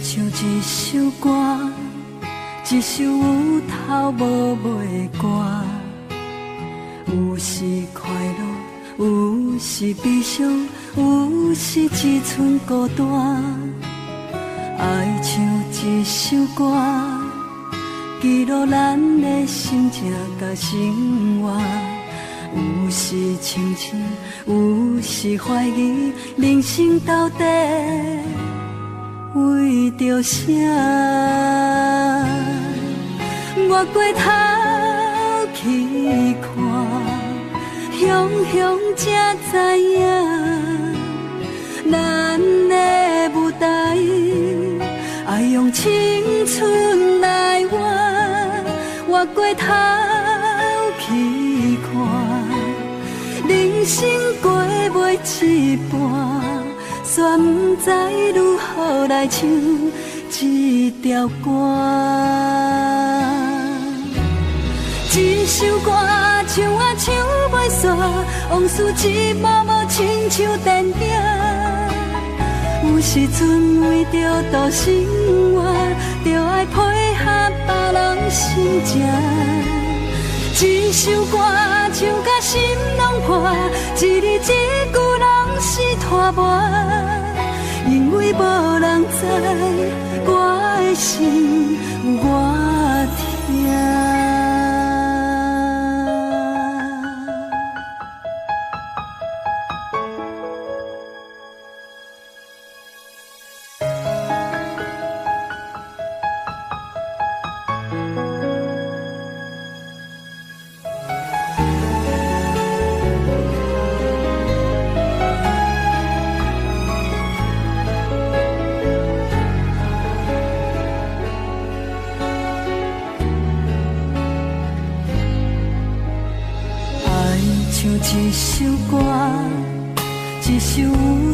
像一首歌，一首有头无尾歌，有时快乐，有时悲伤，有时只剩孤单。爱像一首歌，记录咱的心情甲生活。有时清醒，有时怀疑，人生到底为着啥？我回头去看，雄雄才知影，咱的舞台爱用青春来换。我回头去看，人生过袂一半，却不知如何来唱这条歌。一首歌唱啊唱袂煞，往事一幕幕亲像电影。有时阵为着度生活，就爱配合别人心情。一首歌唱甲心拢破，一字一句拢是拖磨。因为无人知我的心有偌痛。一首歌，一首有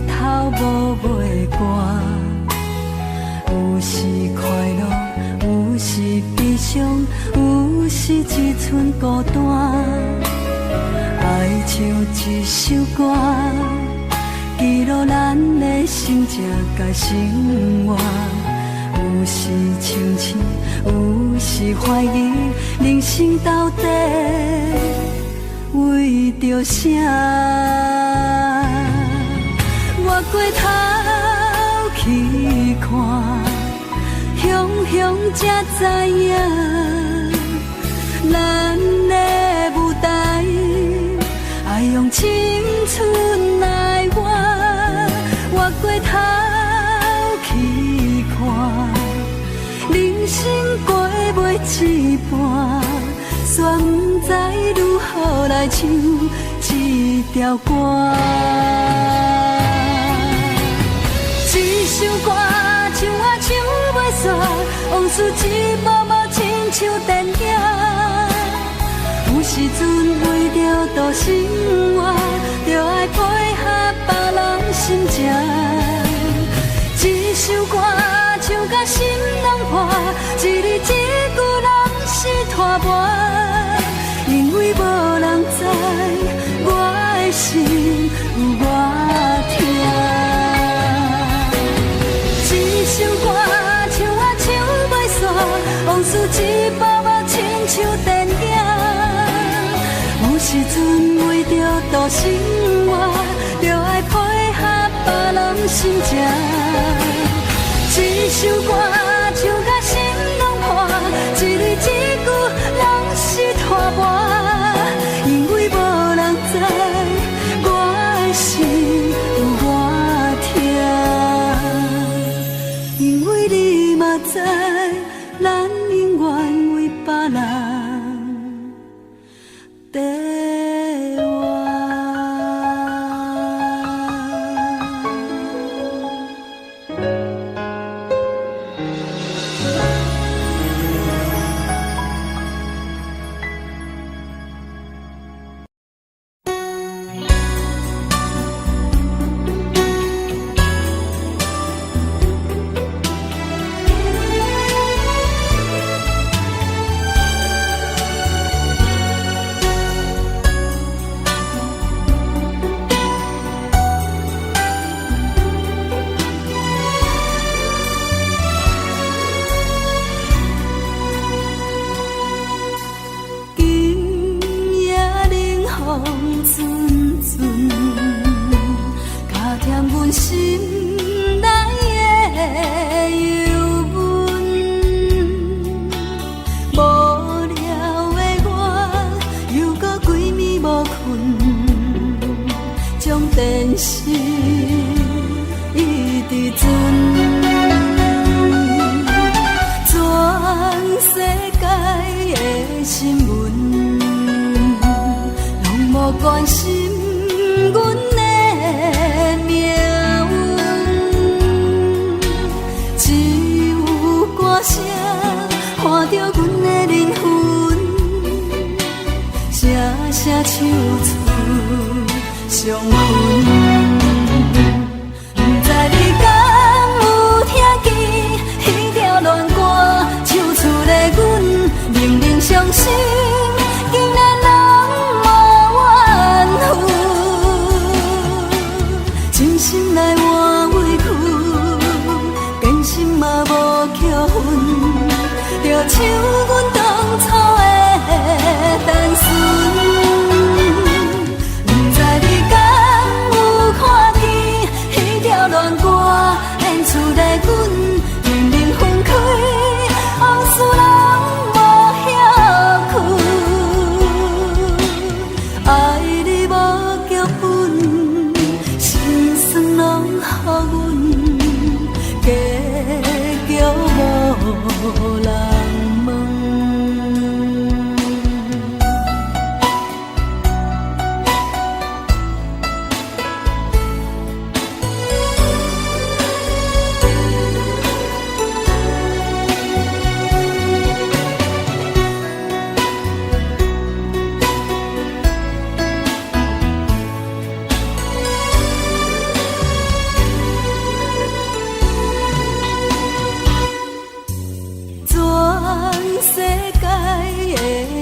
头无尾歌，有时快乐，有时悲伤，有时只剩孤单。爱像一首歌，记录咱的心情甲生活。有时清醒，有时怀疑，人生到底为着啥？我回头去看，雄雄才知影，咱的舞台爱用青春来换。我回头去看，人生过袂一半，却不知如何来唱这条歌。一首歌唱啊唱袂煞，往事一幕幕亲像电影。有时阵为着度生活，就爱配合别人心情。一首歌唱甲心拢破，一字一句拢是拖磨。因为无人知我的心有偌痛。一首歌唱啊唱袂煞，往事一幕幕亲像电影。有时阵为着度生活，就爱配合别人心情。一首歌唱甲心拢破，一字一句拢是拖磨。因为无人知我的心有偌痛，因为你嘛知，咱永远为别人在活。阮心内的忧闷。无聊的我，又搁规暝无困，将电视一直存。全世界的新闻，拢无关心阮的命运，只有歌声看着阮的灵魂，声声唱出伤痕。不知你敢有听见彼条恋歌，唱出的阮明明伤心，竟然拢无怨恨。真心来换委屈，真心嘛无扣分，就像阮当初的单纯。不知你敢有看见彼条恋歌，演出来阮明明分开，往事拢无遐苦。爱你无剧本，心酸拢予阮，结局无人问。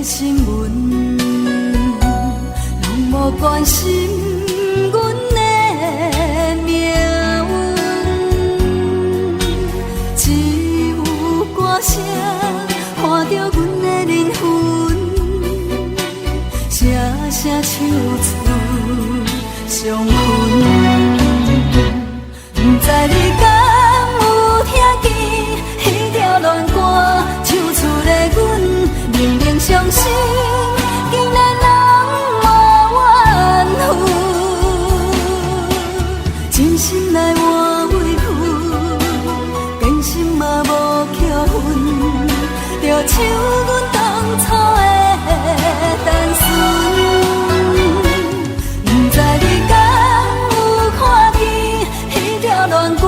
新闻拢无关心阮的命运，只有歌声看着阮的灵魂，声声唱出伤痕。不知你敢有听见彼条恋歌，唱出的阮明明伤心，竟然拢无怨恨。真心来换委屈，真心嘛无扣分，就像阮当初的单纯。不知你敢有看见彼条恋歌，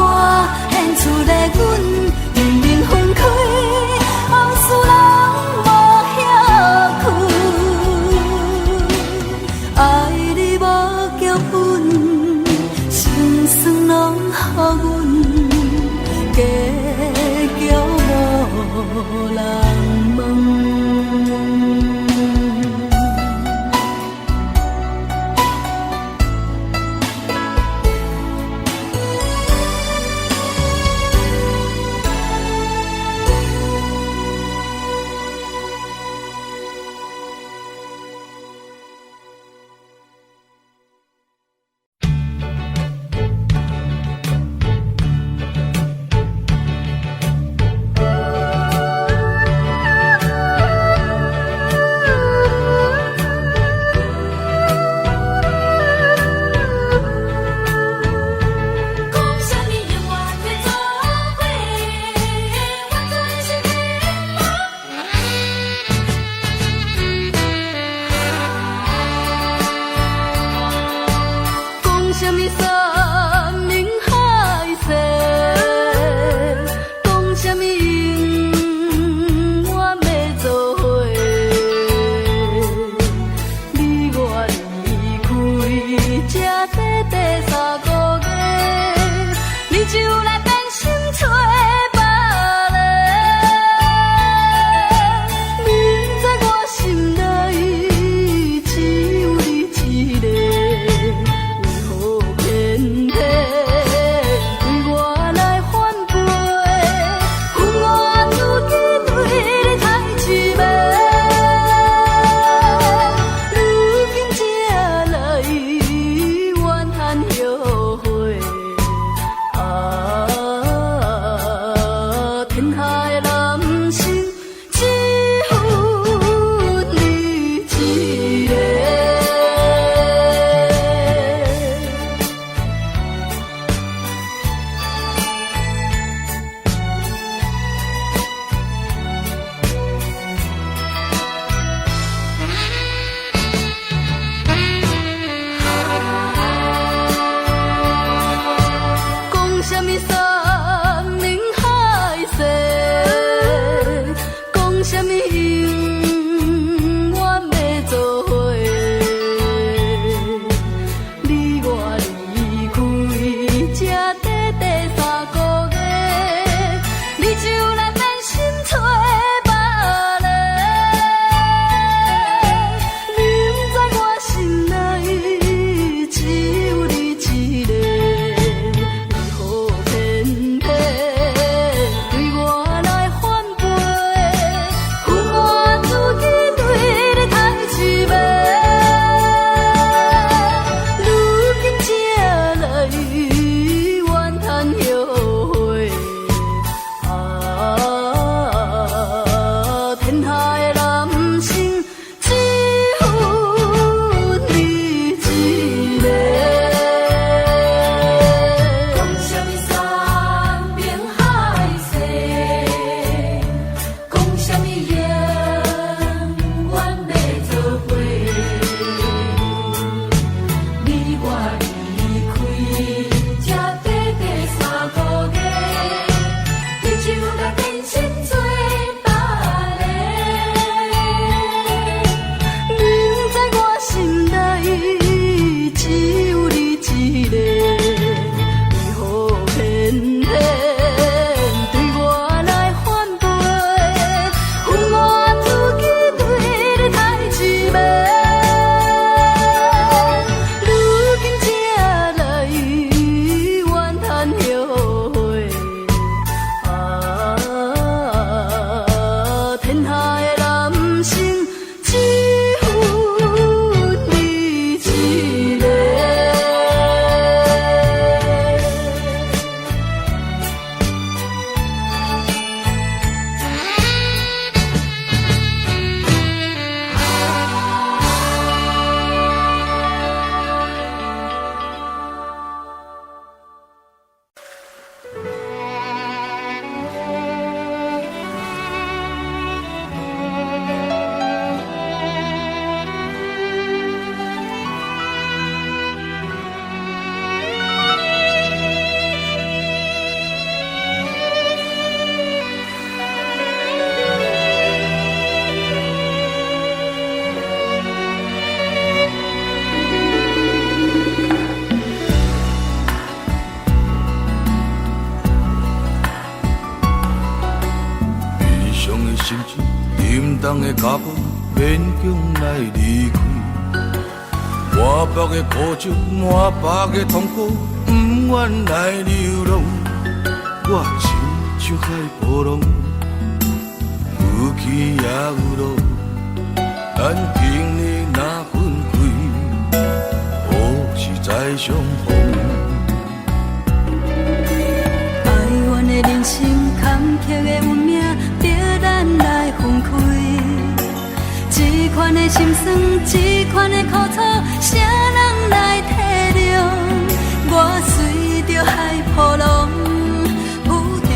脚步勉强来离开。满腹的苦酒，满腹的痛苦，不愿来流浪。我亲像海波浪，有起也有落。咱今日若分开，何时再相逢？哀怨的人生，坎坷的运命，逼咱来分开。这款的心酸，这款的苦楚，谁人来体谅？我随着海波浪，浮沉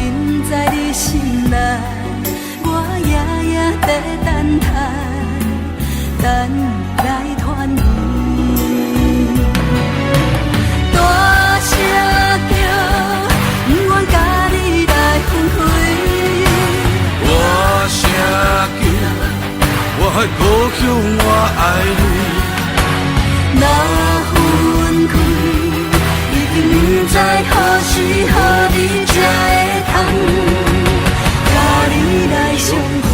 在你心内，我夜夜在等待，等你来团圆。大声叫，不愿甲你来分开。大声叫。我的故乡，我爱你。若分开，已经不知何时何日才会通，甲你来相逢。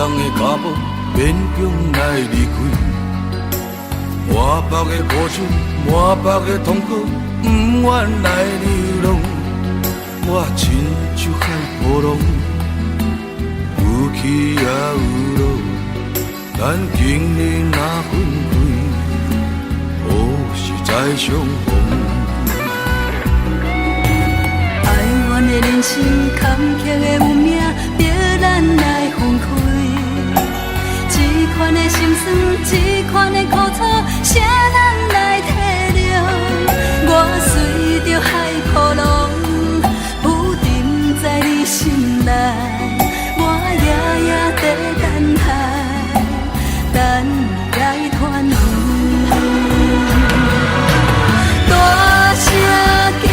的脚步勉强来离开，满腹的苦楚，满腹的痛苦，不愿来流浪。我亲像海波浪，有起也有落。咱今日若分开，何时再相逢？哀怨的人生，坎坷的运命，逼咱来分开。这款的心酸，这款的苦楚，谁人来体谅？我随着海波浪，浮沉在你心内，我夜夜在等待，等你来团圆。大声叫，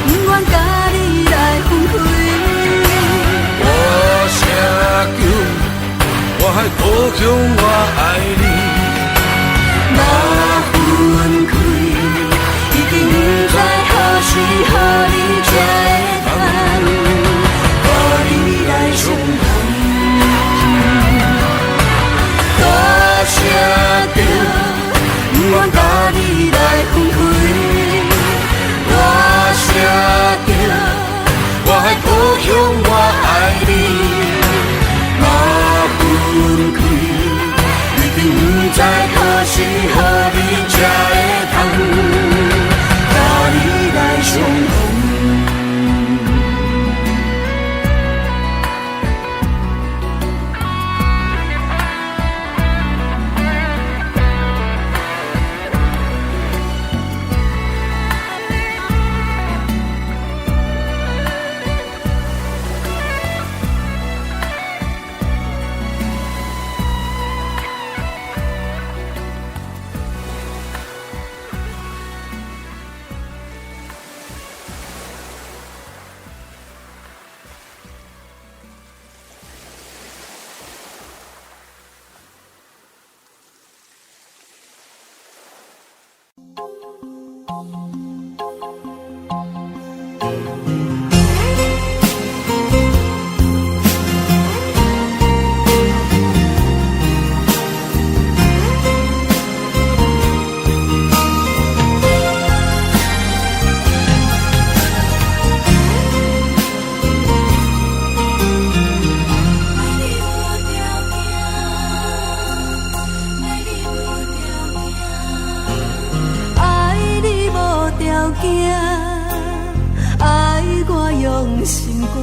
不愿甲你来分开。大声叫。我的故乡，我爱你。若分开，已经不知何时何日才会通，和你来相逢。大声叫，不愿甲你来分开。大声叫，我的故乡，我爱你。分开，已经不知何时何日才会通，甲你来相逢。爱我用心肝，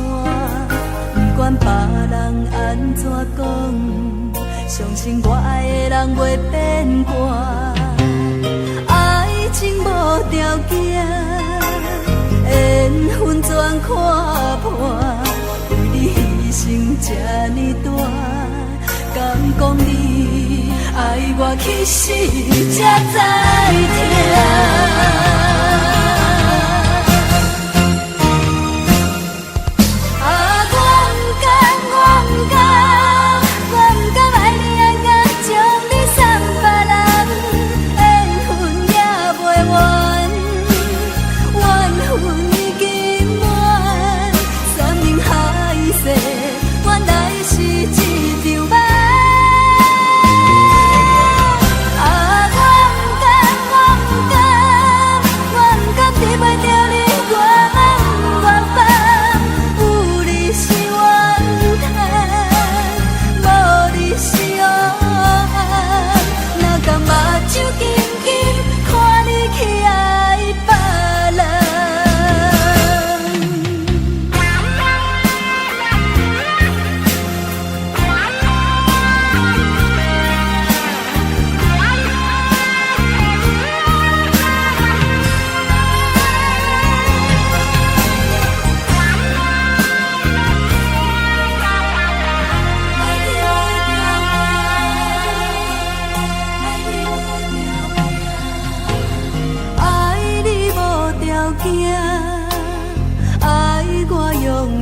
不管别人安怎讲，相信我爱的人袂变卦。爱情无条件，缘分全看破，为你牺牲这呢大，敢讲你爱我，其实才知痛。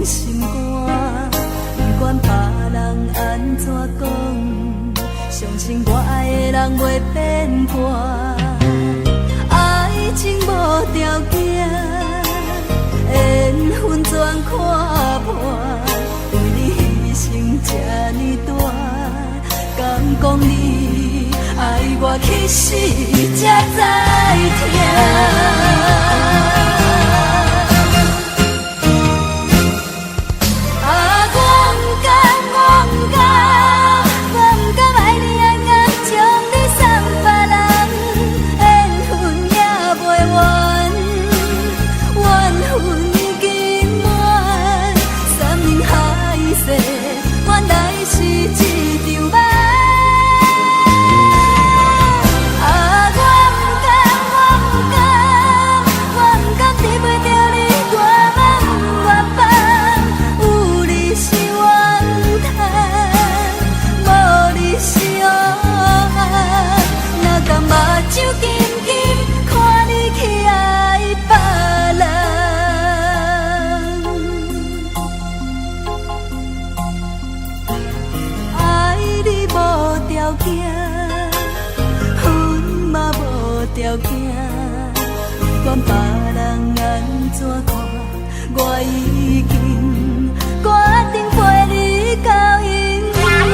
心肝，不管别人安怎讲，相信我爱的人袂变卦。爱情无条件，缘分全看破，为你牺牲这呢大，敢讲你爱我，其实才知疼。条件，不管别人安怎看，我已经决定陪你到永远。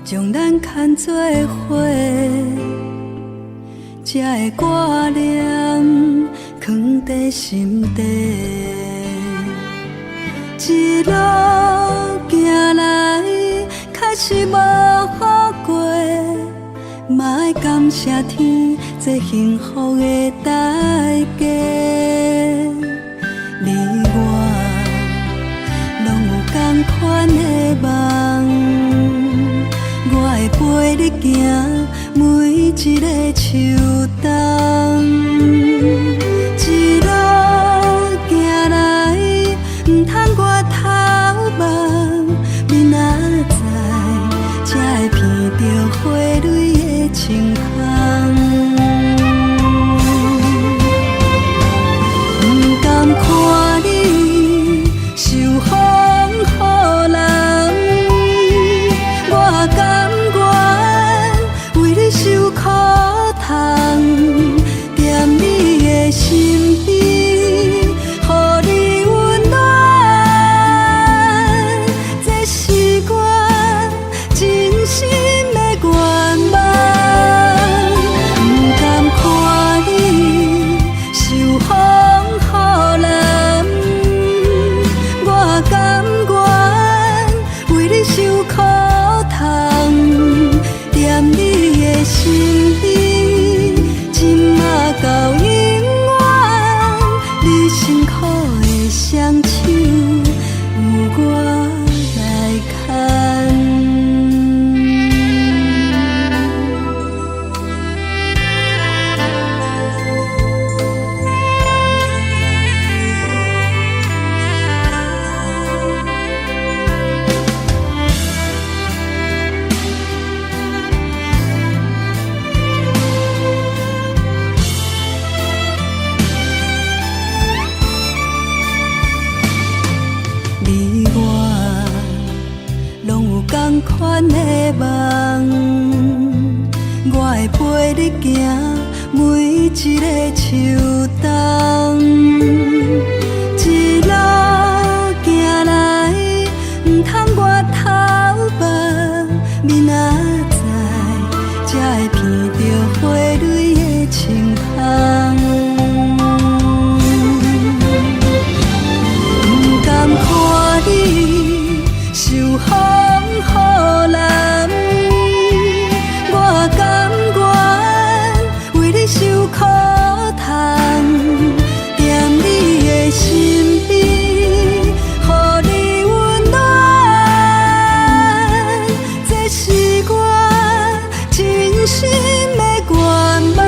将咱牵做伙，才会挂念藏在心底。一路行来，确实无好过，嘛要感谢天，这幸福的代价。你我拢有同款的梦。我会陪你行每一个秋冬，一路行来，唔通我头望，明仔载才会闻到花蕊的清香。唔甘看你受风雨人。我甘愿为你受苦痛，踮你的身边，予你温暖。这是我真心的愿望。不甘看你受风雨人，我甘愿为你受苦。踮你的身边，今仔到永远，你辛苦的双手有我来牵。同款的梦，我会陪你行每一个秋冬，一路行来，唔通我头望，明仔载才会闻到花心的愿望，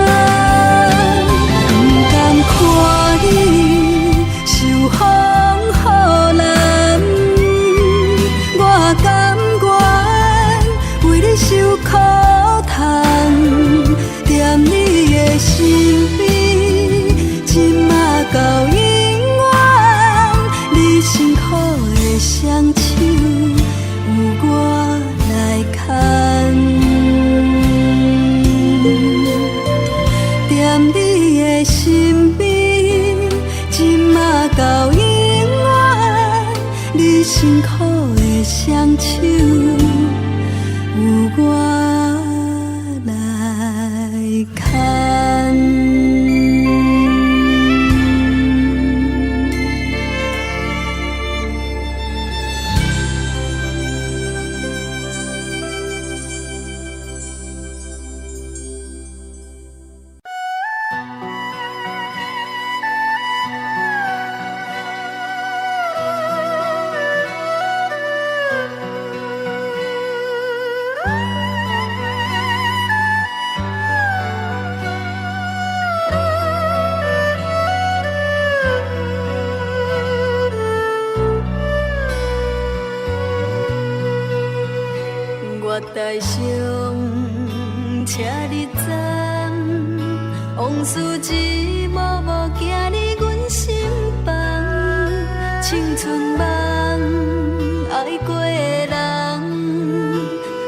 不甘看你受风雨难，我甘愿为你受苦痛，踮你的身边，今仔到永远，你辛苦的双手有我来牵。踮你的身边，今仔到永远，你辛苦的双手有我来牵。我台上车你站，往事一幕幕行入阮心房，青春梦爱过的人，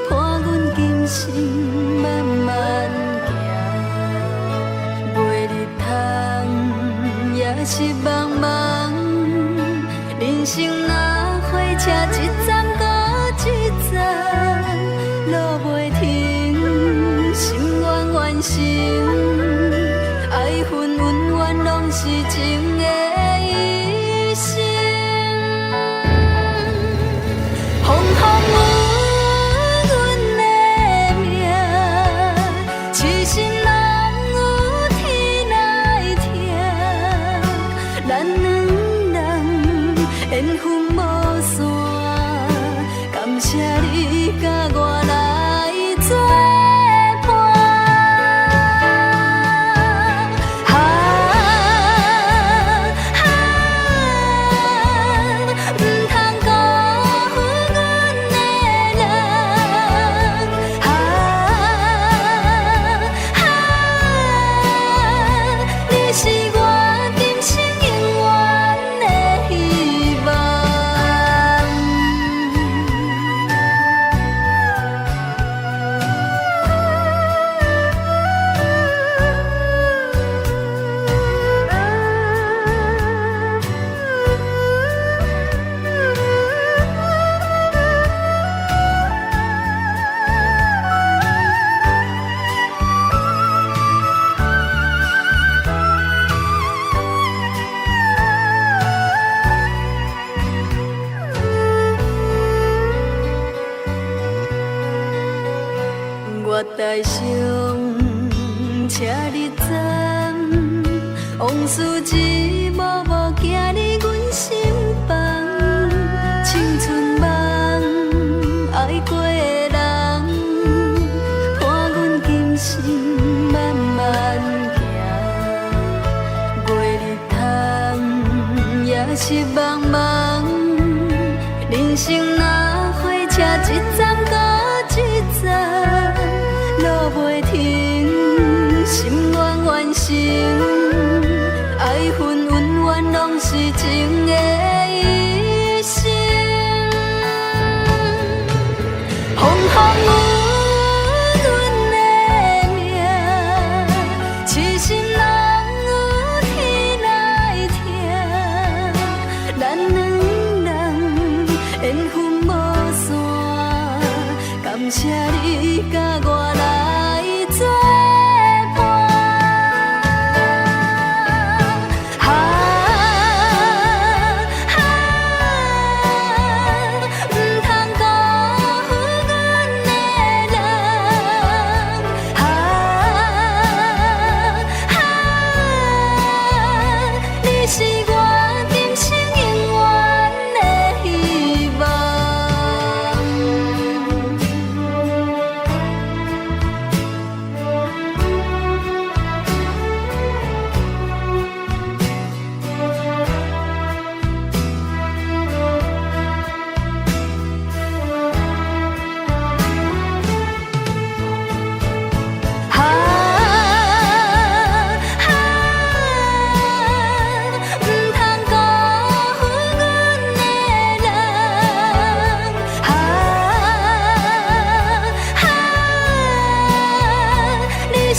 伴阮今生慢慢行，袂日通也是茫茫，人生若火车一站搁一站。路袂停，心愿完成，爱恨恩怨拢是情的一生。风风雨阮的命，痴心人有天来听，咱两人缘分无散，感谢你甲我来作伴。不通辜负阮的人，你是我今生永远的希望。我台上车你站，往事一幕幕行入阮心房，青春梦爱过的人，伴阮今生慢慢行，袂日通也是茫茫，人生若火车一站搁一站。路袂停，心愿完成，爱恨恩怨拢是情的一生。风风雨阮的命，痴心人有天来听，咱两人缘分无散，感谢你甲我来作伴。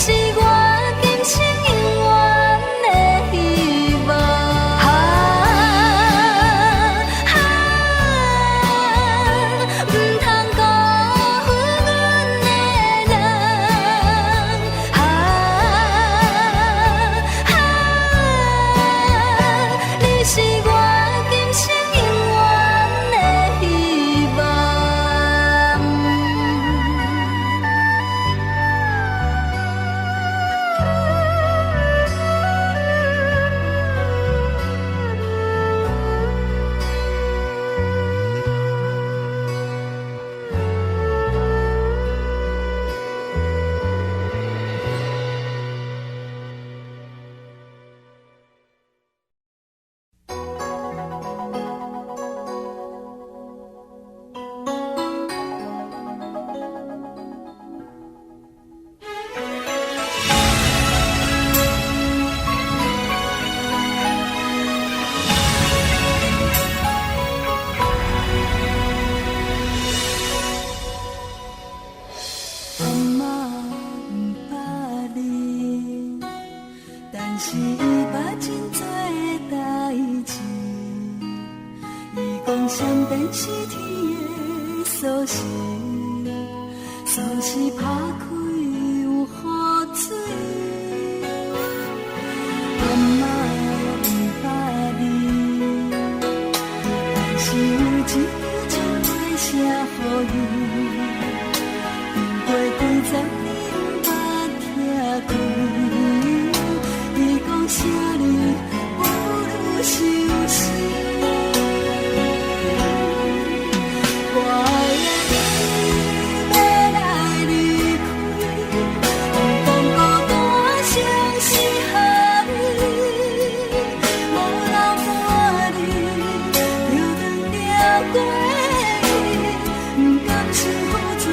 是我今生永远的希望。不通辜负阮的人，你是我今生永远的希望。阿嬷不捌你，但是伊捌真多代志。伊讲闪电是天的锁匙，锁匙打开有雨水。阿嬷不捌你，但是有一句情话写予伊。过几十年捌听开，伊讲啥你不如伤心。我的你要来离开，讲孤单像是下雨，无人伴你，就断了过去，不甘心付出。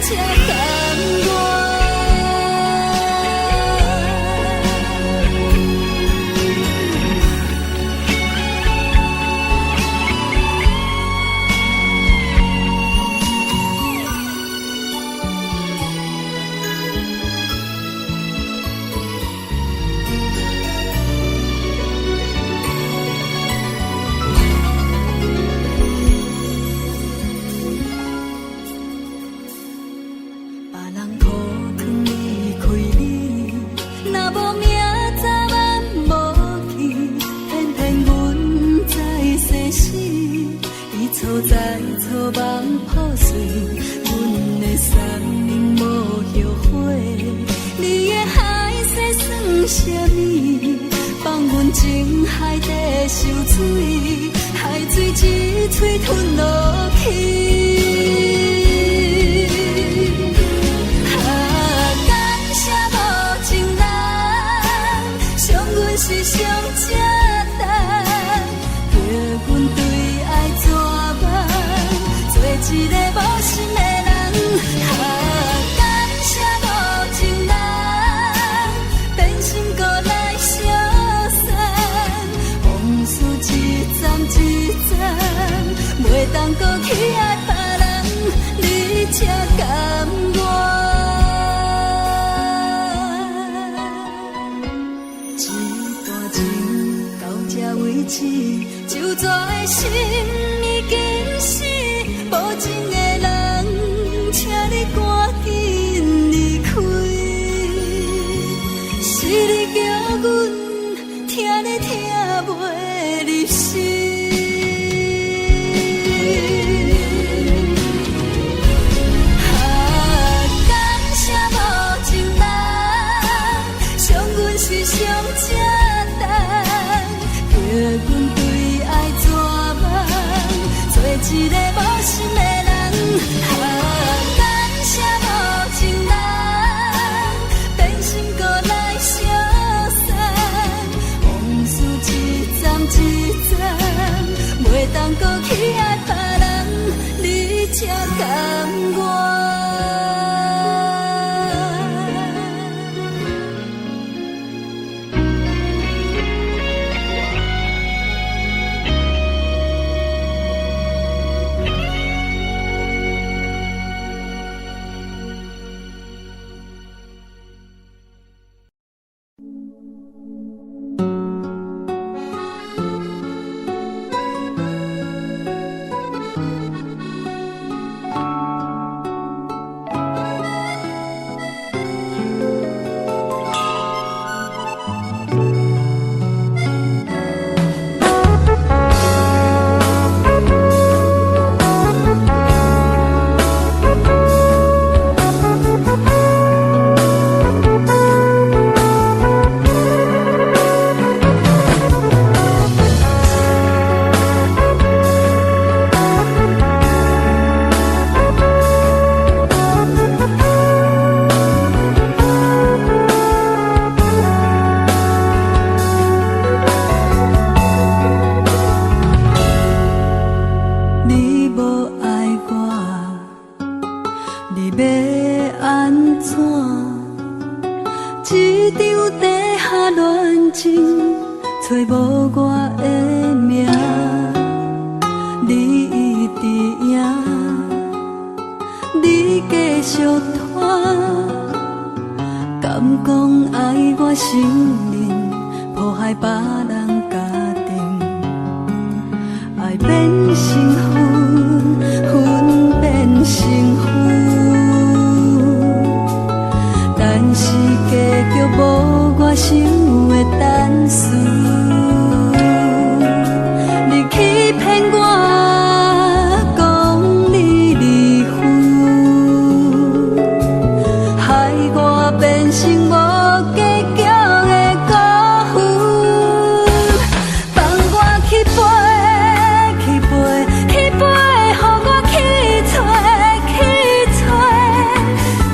才甘愿。错在错梦破碎，阮的生命无后悔。你的海誓算什么？放阮情海底受水，海水一嘴吞落去。感谢无情人，伤阮是上正重，叫阮对爱绝望，做一个无心的人。感谢无情人，变心搁来相送，往事一站一站，袂当搁去爱别人，你才甘愿。一段情到这为止，就绝的心已经死，无情的人，请你赶紧离开。是你叫阮听你听袂入心。感谢无情人，伤阮是上正重，叫阮对爱绝望，做一个无心的人。感谢无情人，变心搁来相送，往事一站一站，袂当搁去爱别人，你才甘愿。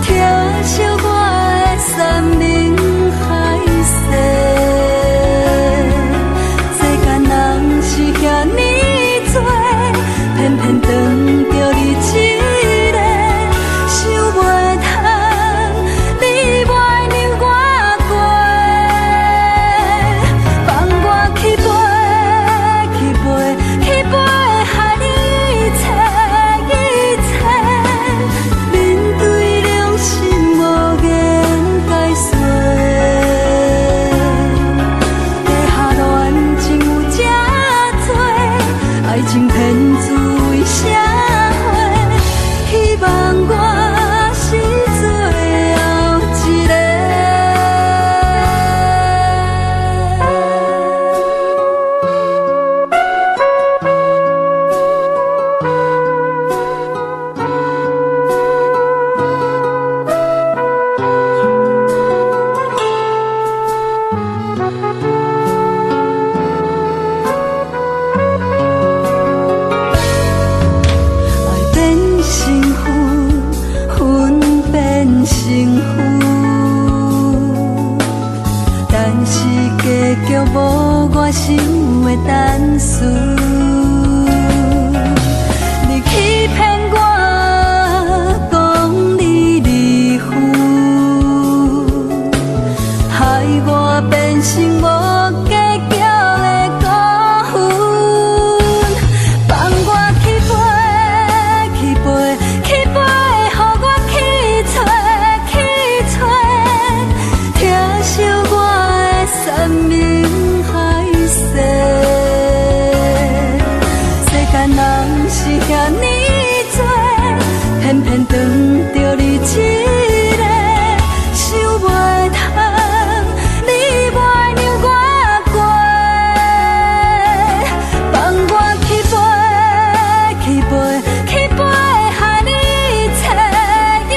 听惜我的山盟海誓。幸福，但是结局无我想的单纯。你欺骗我，讲你离婚，害我变成无结局的孤魂。放我去飞，去飞，去飞，予我去找，去找，疼惜我的山盟海誓。世间人是遐尼多，偏偏撞着你一个，想袂通，你袂让我过。放我去飞，去飞，去飞，害你一切一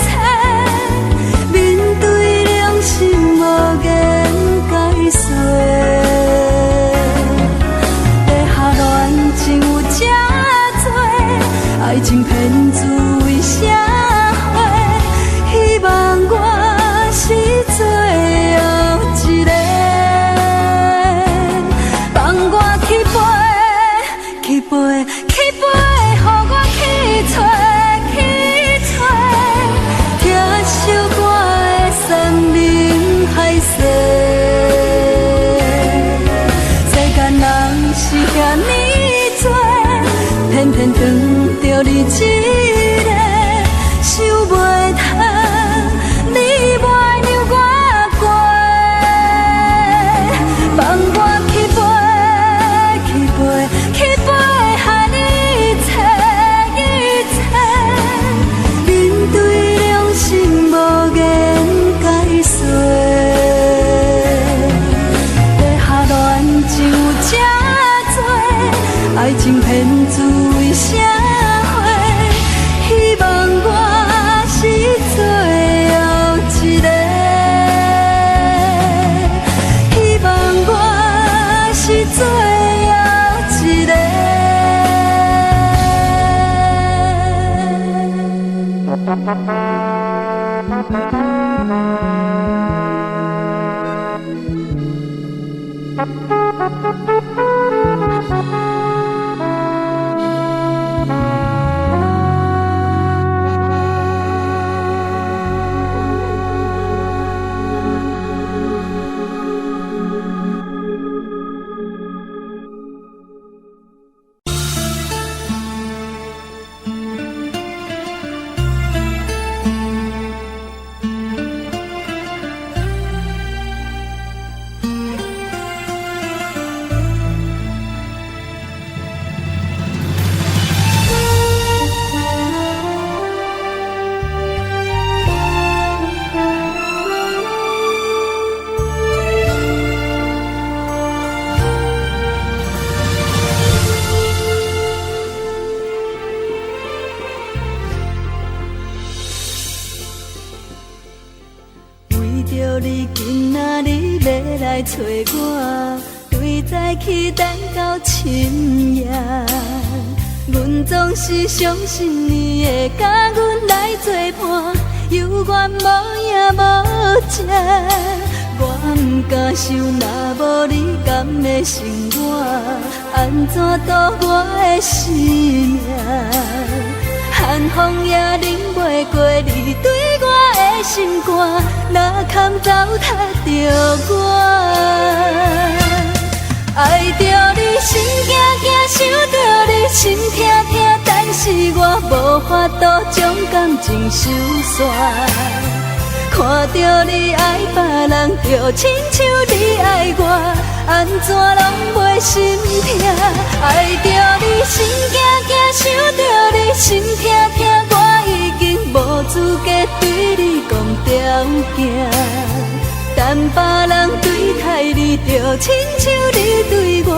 切，面对良心无言解释。地下恋情有这多，爱情骗子为社会，希望我是最后一个。放我去飞，去飞，去飞，予我去找，去找，疼惜我的山盟海誓。世间人是遐尼多，偏偏撞着你一个，想袂通，你袂让我过。放我去飞，去飞，去飞，害你一切一切，面对良心无言解释。地下恋情有这多，爱情骗子为社会，希望我是最后一个，希望我是最后一个。你今仔日要来找我，对早起等到深夜。阮总是相信你会甲阮来作伴，犹原无影无迹。我不敢想，若无你甘的心肝，安怎度我的生命？寒风也忍袂过你对我的心肝，哪堪糟蹋着我？爱着你心惊惊，想着你心痛痛，但是我无法度将感情收煞。看着你爱别人，就亲像你爱我，安怎拢袂心痛？爱着你心惊惊，想着你心痛痛，我已经无资格对你讲条件。但别人对待你，就亲像你对我，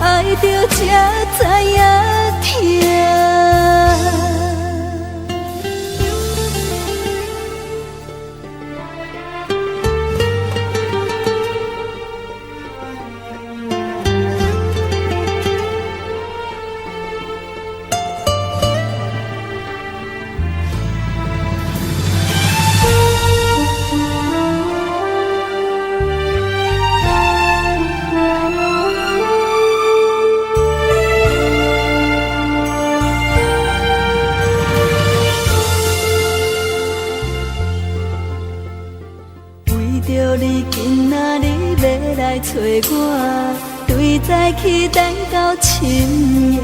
爱着才知影疼。着你今仔日要来找我，对早起等到深夜。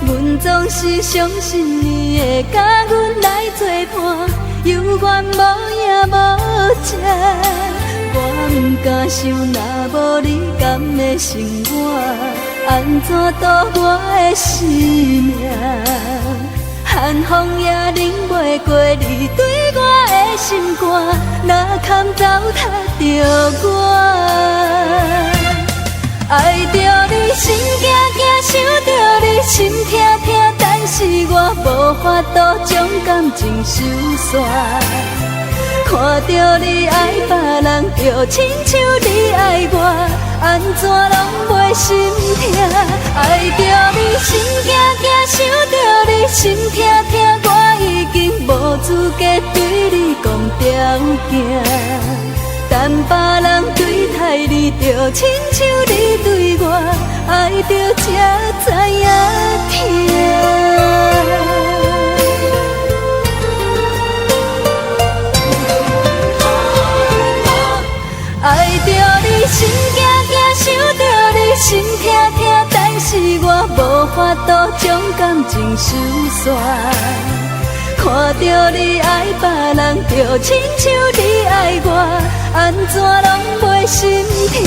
阮总是相信你会甲阮来作伴，犹原无影无迹。我不敢想，若无你甘会生活，安怎度我的生命？寒风也忍袂过你对我的心肝，哪堪糟蹋着我？爱着你心惊惊，想着你心痛痛，但是我无法度将感情收煞。看着你爱别人，就亲像你爱我，安怎拢袂心痛？爱着你心惊惊，想着你心痛痛，我已经无资格对你讲条件。但别人对待你，就亲像你对我，爱着才知影疼。爱着你心惊惊，想着你心痛痛，但是我无法度将感情收煞。看着你爱别人，就亲像你爱我，安怎拢袂心痛？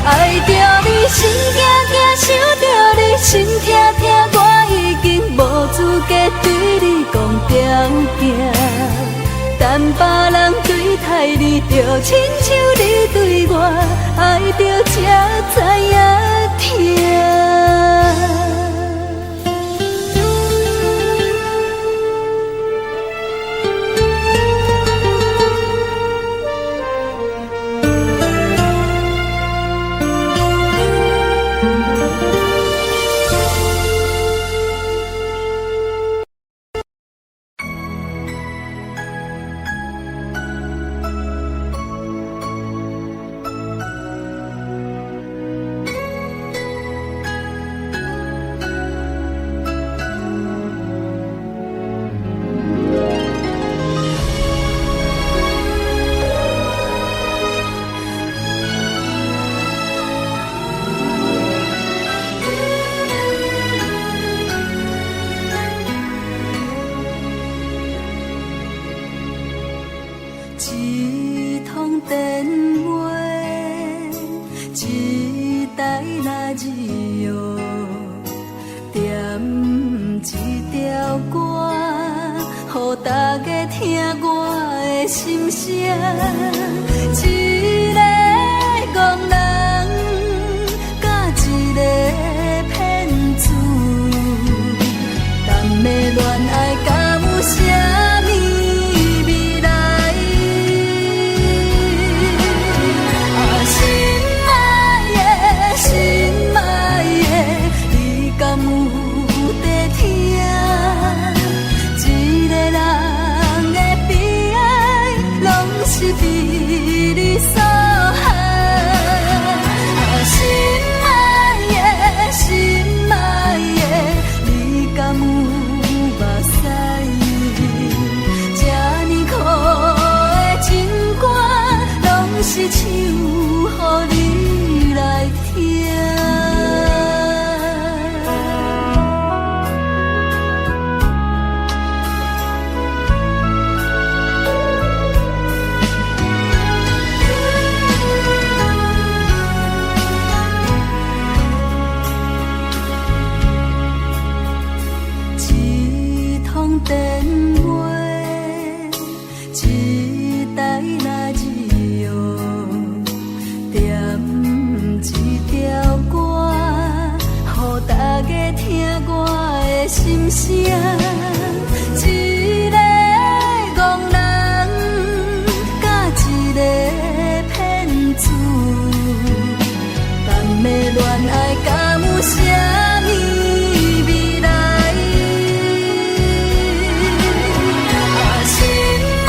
爱着你心惊惊，想着你心痛痛，我已经无资格对你讲条件。但别人对待你，就亲像你对我，爱着才知影疼。一通电话，一台拉radio，点一条歌，予大家听我的心声。一个憨人，甲一个骗子，谈的恋爱敢有啥物？是唱予你来听。一通电话，一台拉radio，点一条歌，予大家听我的心声。一个憨人，甲一个骗子，谈的恋爱敢有啥物未来？心爱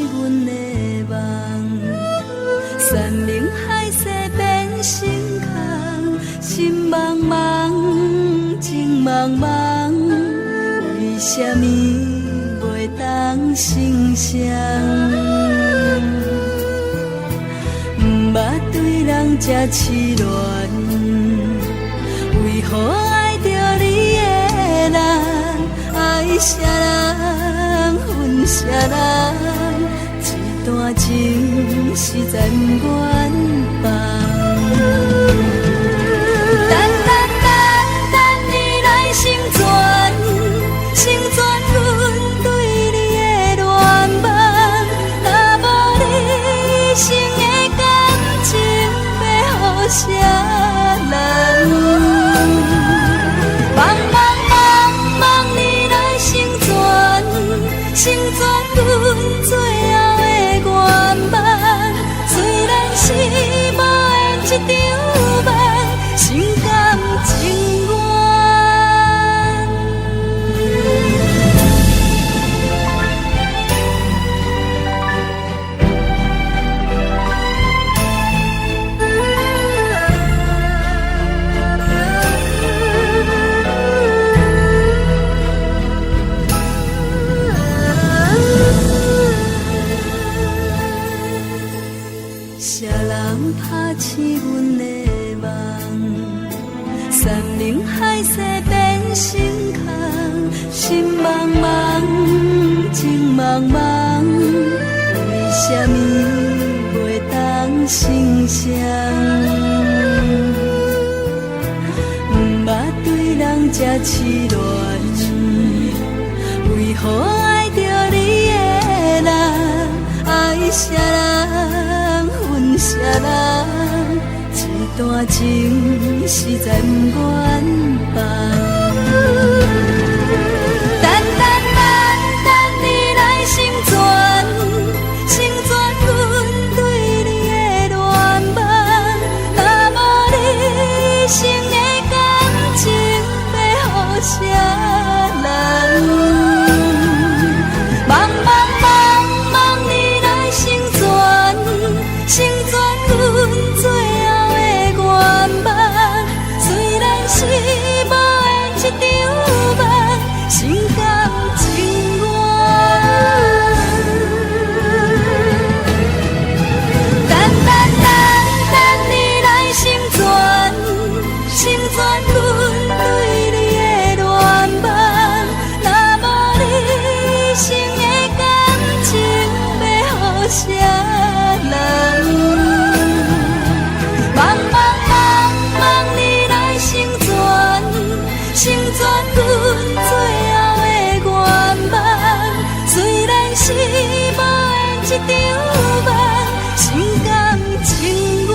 阮的梦。山明海誓变成空，心茫茫，情茫茫，为什么袂当成双？不捌对人这痴恋，为何爱着你的人？爱啥人，恨啥人？一段情实在不愿放。等你来成全，成全阮对你的恋梦。若无你一生的感情，要予啥人？成全阮最后的愿望，虽然是无缘一场梦，心甘情愿。啥人拍醒阮的梦？山明海誓变成空，心茫茫，情茫茫，为什么袂当成双？不捌对人这痴恋，为何爱着你的人？爱啥人？恨啥人？一段情实在不愿放。等你来成全，成全阮对你的恋梦。若无你一生的感情，要予啥人？成全阮最后的愿望，虽然是无缘一场梦，心甘情愿。等你来成全，成全阮对你的恋梦。若无你一生的感情，要予啥人？成全阮最后的愿望，虽然是无缘一场梦，心甘情愿。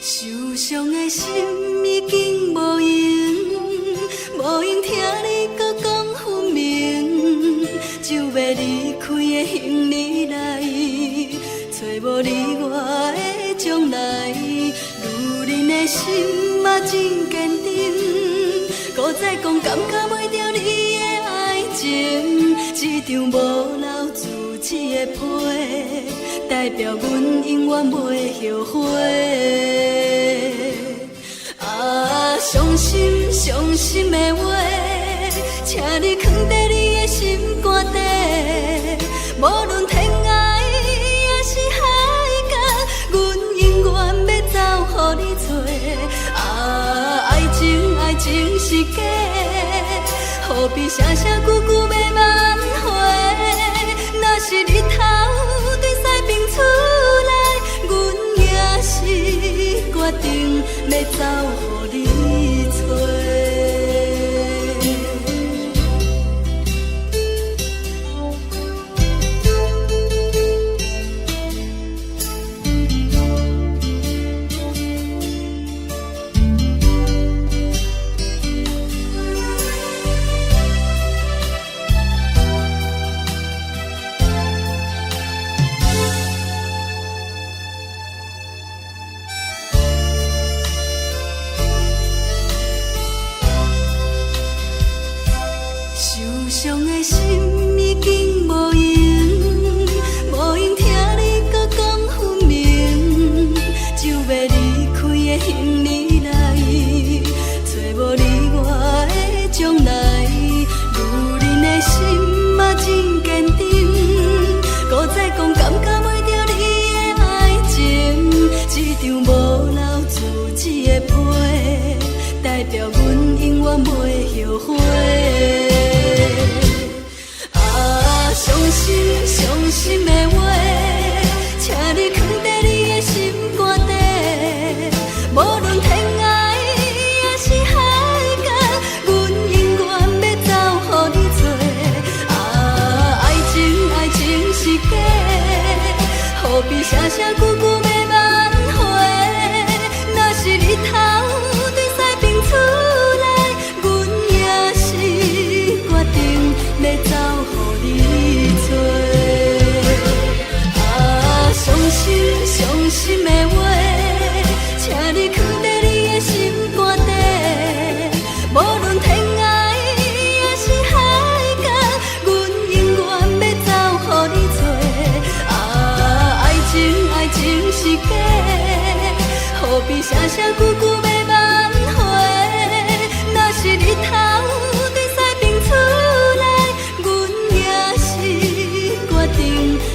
受伤的心已经无用，无用听你搁讲分明，就要离开的行李来，找无你我的将来。女人的心嘛真坚定，搁再讲感觉袂着你的爱情，一张无留自己的批，代表阮永远袂后悔。伤心伤心的话，请你藏在你的心肝底。无论天涯也是海角，阮永远要走予你找。爱情爱情是假，何必声声句句要挽回？若是日头对西边出来。着阮永远袂后悔。啊，伤心伤心的话，请你藏在你的心肝底。无论天涯也是海角，阮永远要走予你做。啊，爱情爱情是假，何必声声句句要挽回？若是日头对西边出来，阮也是决定要走予你找。啊，伤心伤心的话，请你藏在你的心肝底。无论天涯也是海角，阮永远要走予你找。啊，爱情爱情是假，何必声声句句要挽回？若是日头对西边出来，阮也是决定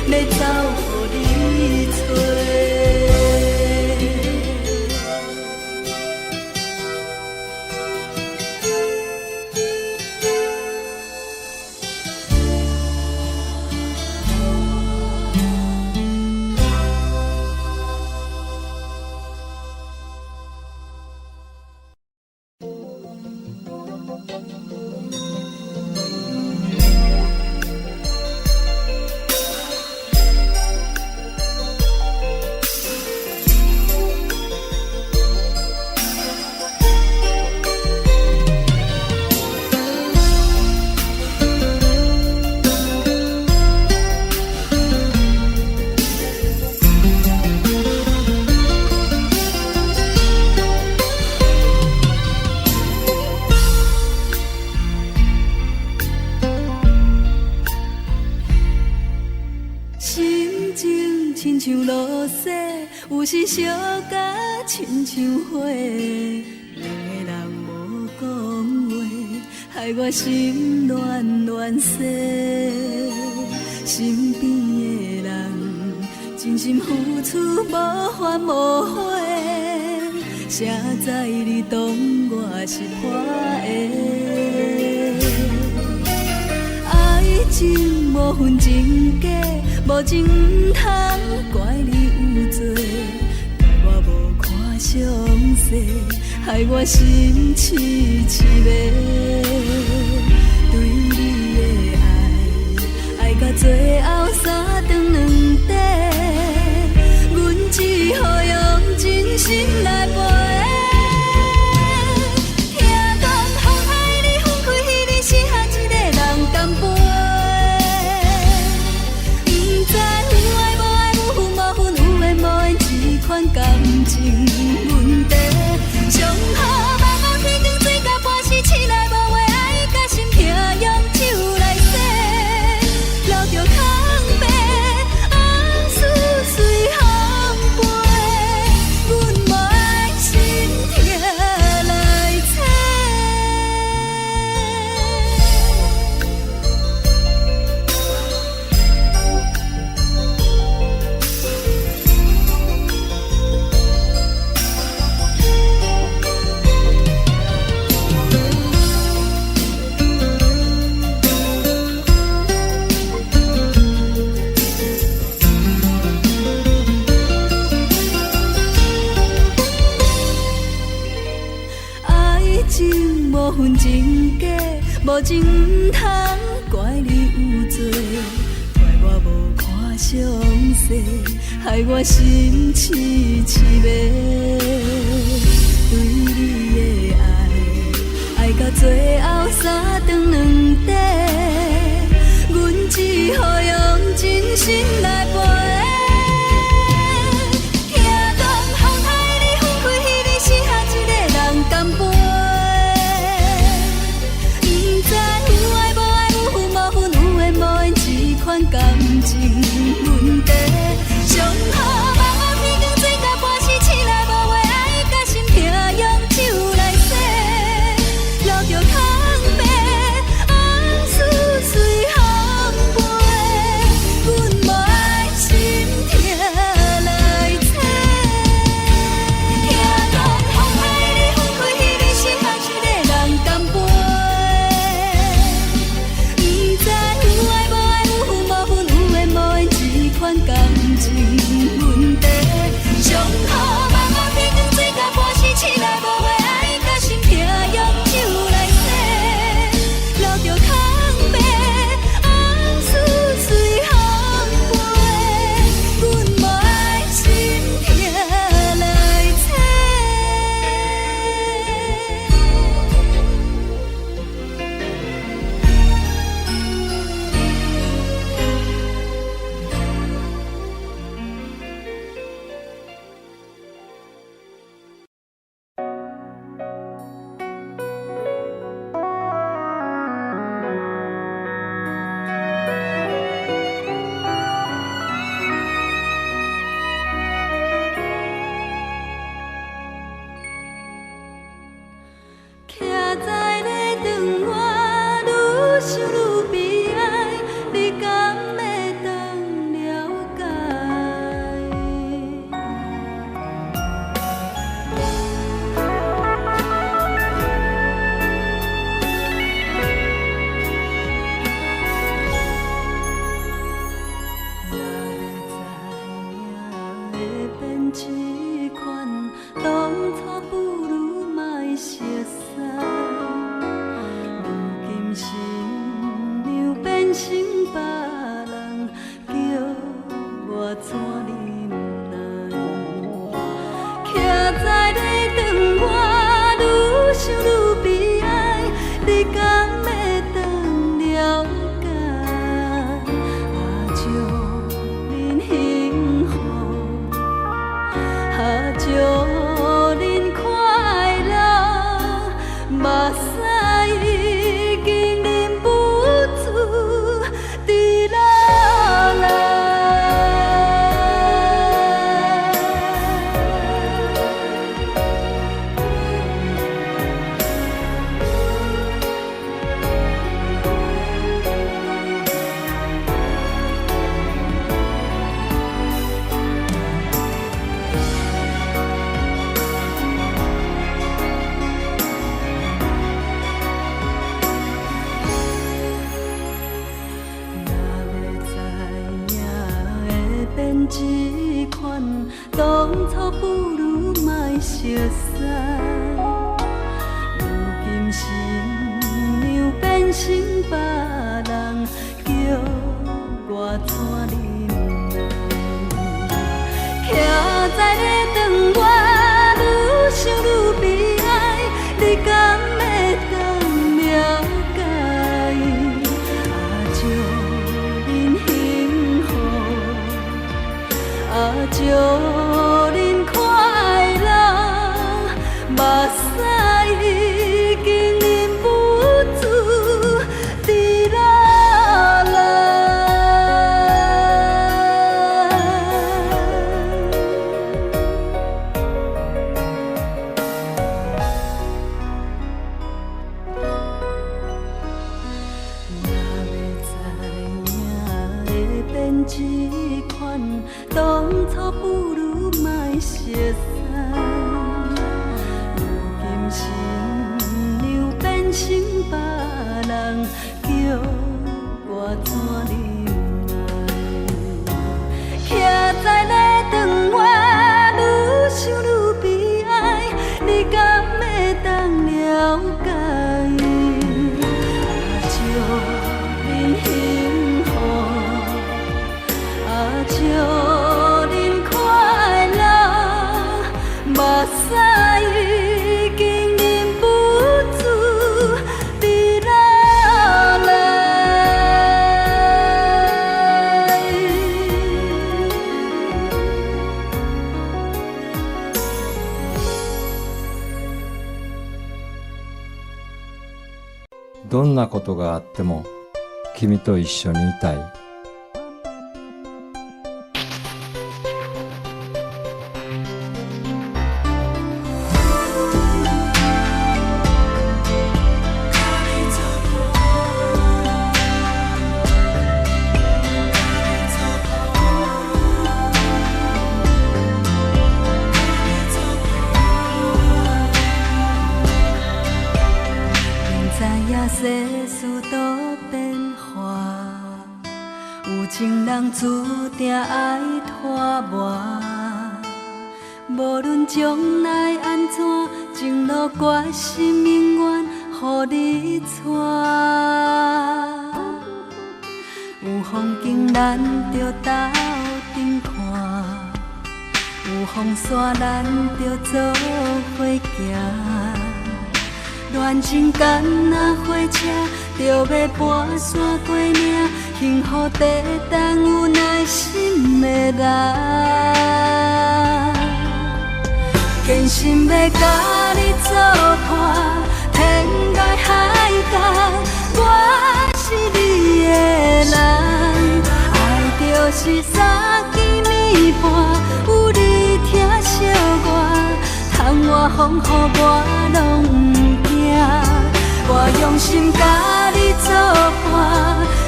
要走予你找。心情亲像落雪，有时烧甲亲像火。两个人无讲话，害我心乱乱说。身边的人真心付出无怨无悔，谁知你当我是破的？爱情无分真假，无情不通怪你有罪，怪我无看详细，害我心痴痴的。对你的爱，爱到最后三顿两地，阮只好用真心来陪。听讲风海里分开，彼日是下一个人甘陪。款感情问题，上好茫茫天光，水甲半时，醒来无话，爱甲心痛，用手来洗，流着空白，啊，似随风飞，阮无爱心痛来找。情无分真假，无情不通怪你有罪，怪我无看详细，害我心痴痴的。对你的爱，爱到最后三顿两地，阮只好用真心来陪。感情问题，上好茫茫天光，水甲半时，醒来无话，爱甲心痛，用手来洗，流着空白，啊，似随风飞，阮无爱。祝恁快乐，目屎已经忍不住滴落来。这款当初不如莫熟悉，如今心娘变成别人，叫我怎忍耐？徛在咧长我愈想愈悲哀，你敢会当了解？啊，祝恁幸福。祝恁快乐，目屎已经忍不住滴落来。若要知影会变这款。当初不如莫熟悉，如今新娘变成别人，叫我怎忍耐？徛在咧长我愈想愈悲哀，你敢会当了解？祝恁幸福，祝恁快乐，目屎已经忍不住滴落来。どんなことがあっても君と一緒にいたい。世事多变化，有情人注定爱拖磨。无论将来安怎，情路决心永远予你带。有风景咱着斗阵看，有风沙咱着做伙行。恋情敢若火车，着要跋山过岭，幸福地等有耐心的人，坚心要甲你作伴，天涯海角，我是你的人，爱就是三更暝半，有你疼惜我，窗外风雨我拢不惊。我用心甲你作伴，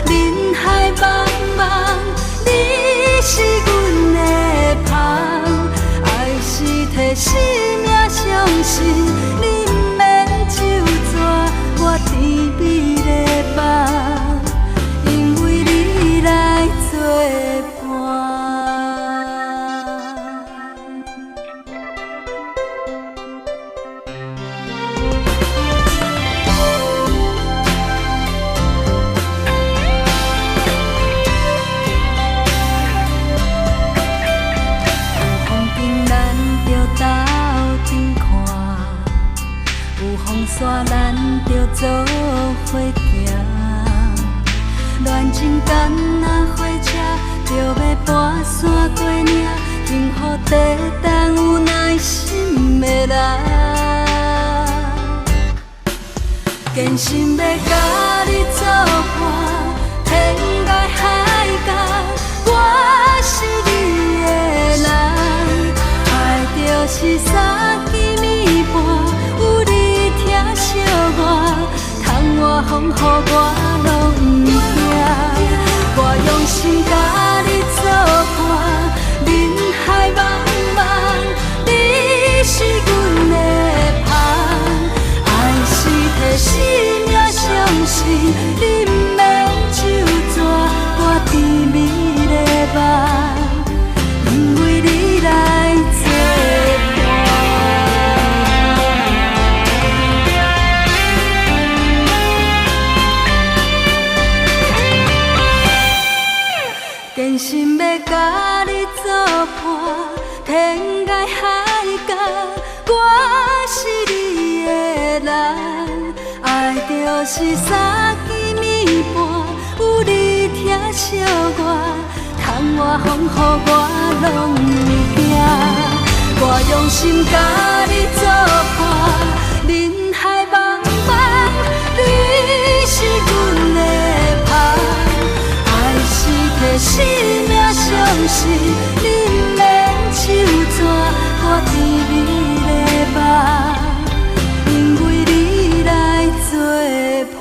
人海茫茫，你是阮的旁，爱是替生命相信，你不免就绝，我甜蜜的梦，因为你来作伴。山咱着做伙行，恋情敢若火车，着要跋山过岭，幸福地等有耐心。的人，坚心要甲你作伴，天涯海角，我是你的人。爱就是三更暝半，有你疼惜我，窗外风雨我拢不惊。我用心甲你作伴，人海茫茫，你是阮的香。爱是替生命相信，你不免就怎我甜蜜的梦，因为你来作伴。坚心要甲你作伴，天涯海角，我是你的人。爱就是三更暝半，有你疼惜我，窗外风雨我拢不惊。我用心甲你作伴，人海茫茫，你是阮的香。爱是替生命相信，你不免就怎我甜蜜的梦，因为你来作伴。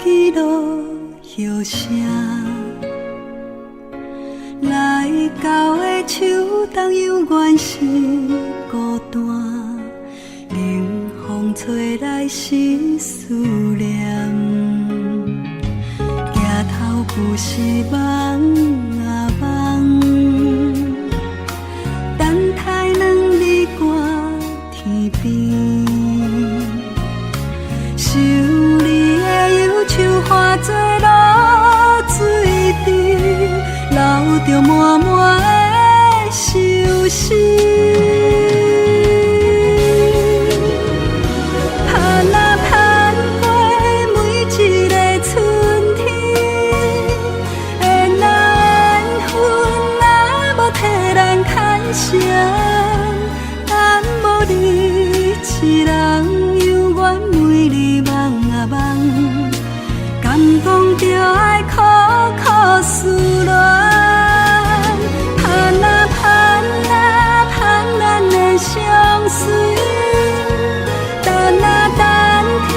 记录摇声，来到的秋冬犹原是孤单，冷风吹来是思念，行头不是梦啊梦，等待两日寒天边。想你的忧愁化作露水滴，流着满满的愁思。盼啊盼过每一个春天，缘啊缘分啊无替人牵绳，但无你一人犹原每日梦啊梦，感动着爱苦苦思恋。盼啊盼啊盼咱的相随，等啊等天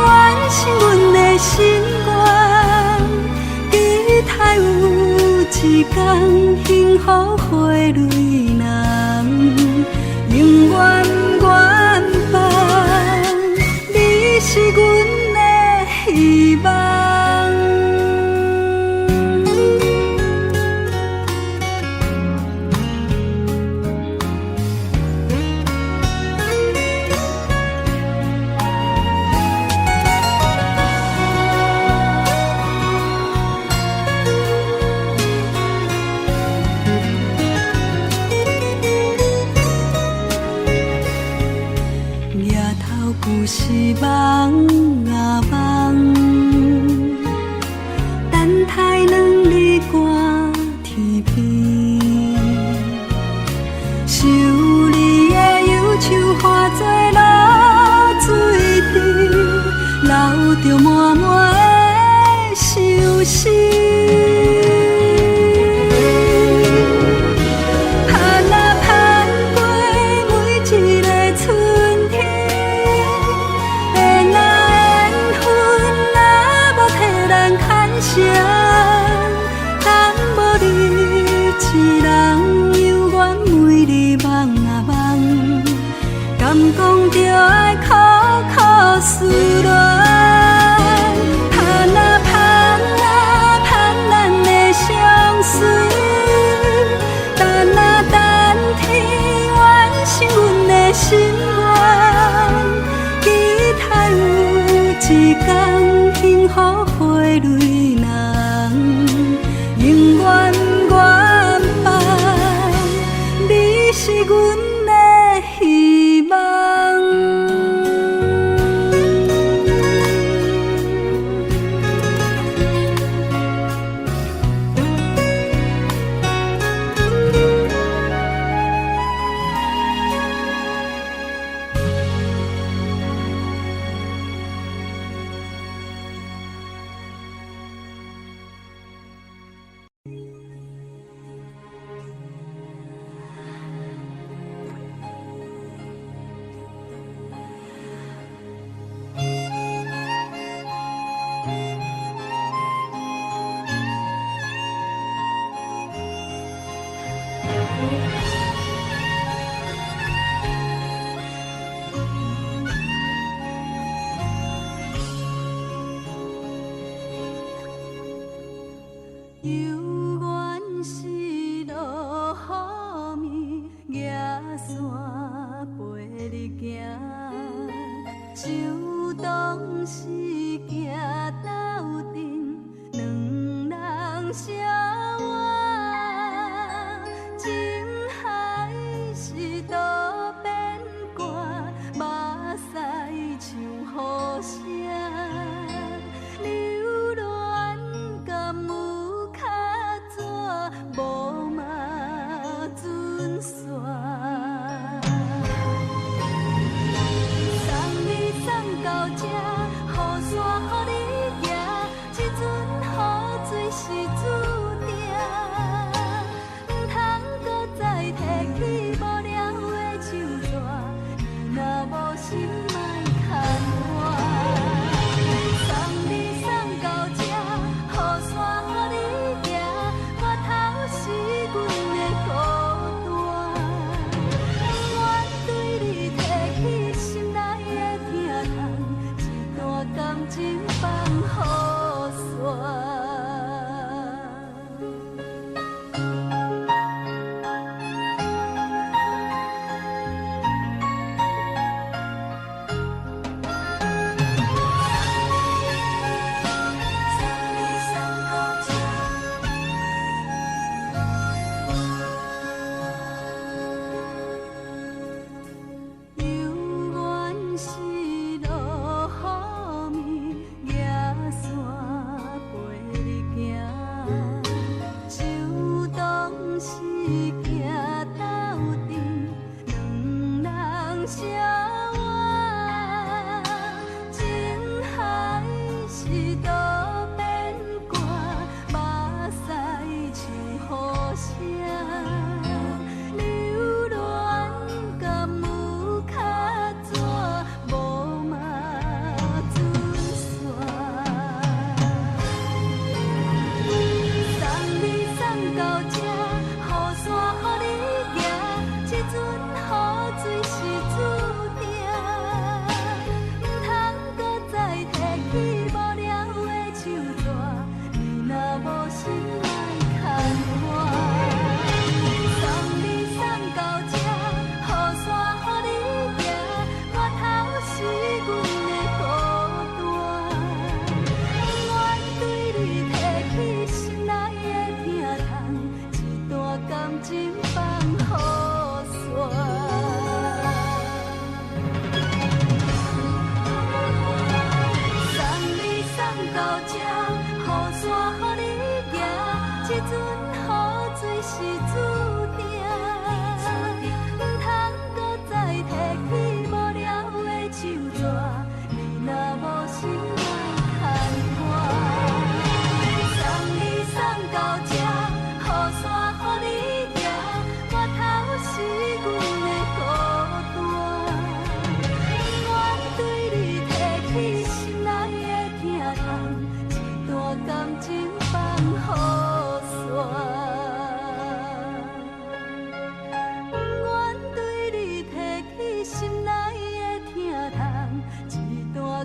完成阮的心愿，期待有一天幸福花蕊人永远原伴，你是阮的希望。不是梦啊梦，等待两日寒天边，想你的忧愁化作露水滴，流着满满的愁思。盼啊盼过每一个春天，缘啊声，等无你一人犹原每日梦啊梦，敢讲着爱苦苦思恋，盼啊盼啊盼咱的相思，等啊等天完成阮的心愿，期待有一天幸福花蕊人，永远原伴，你是阮的希望。犹原是落雨暝，野山陪你行，就当是行斗阵，两人相偎，情海是多变卦，目屎像雨声，流恋甘有较纸，无嘛准线。送你送到这，雨伞予你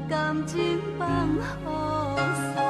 感情放雨伞。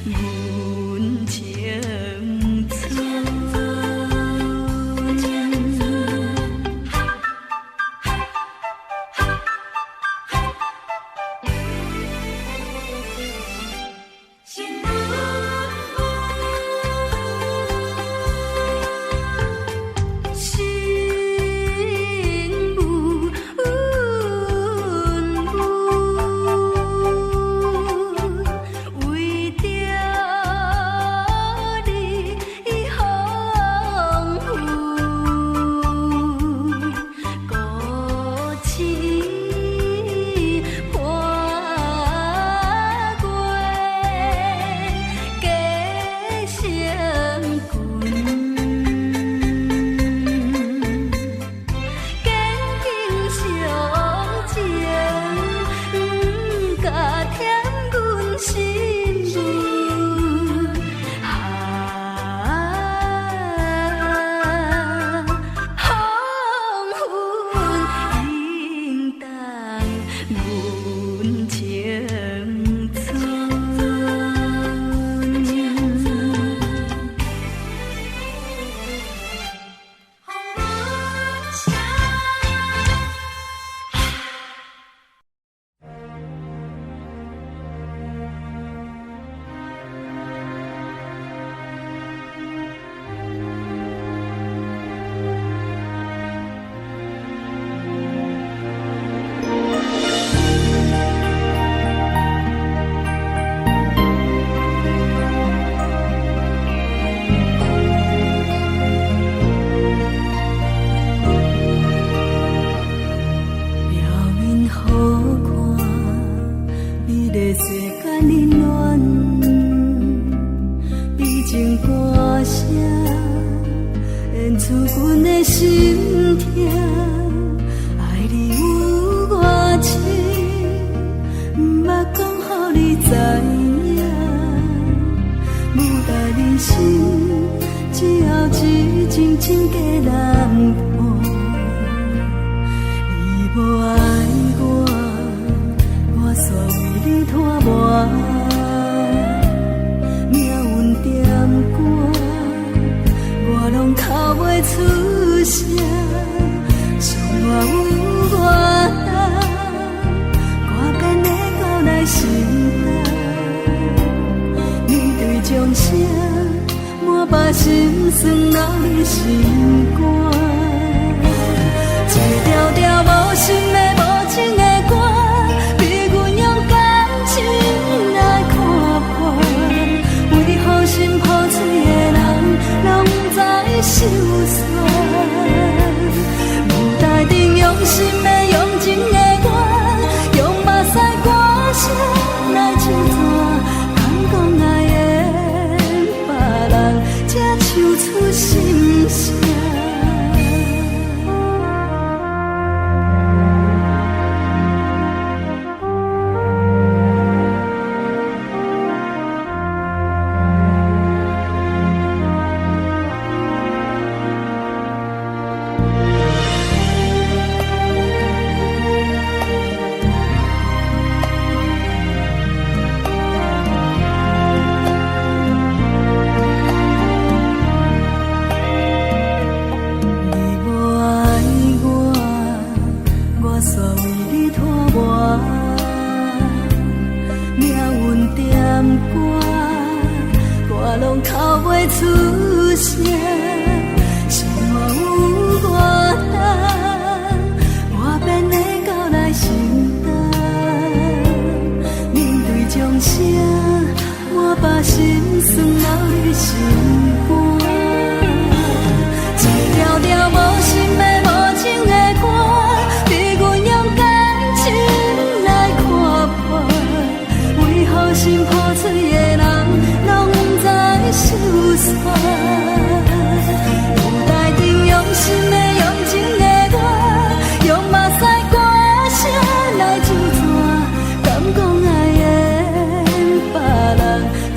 阮青春。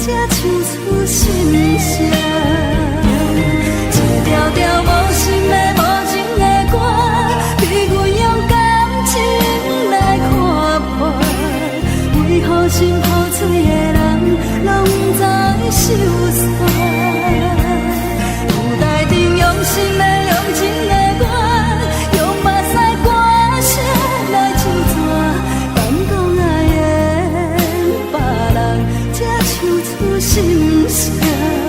才唱出心声。心酸。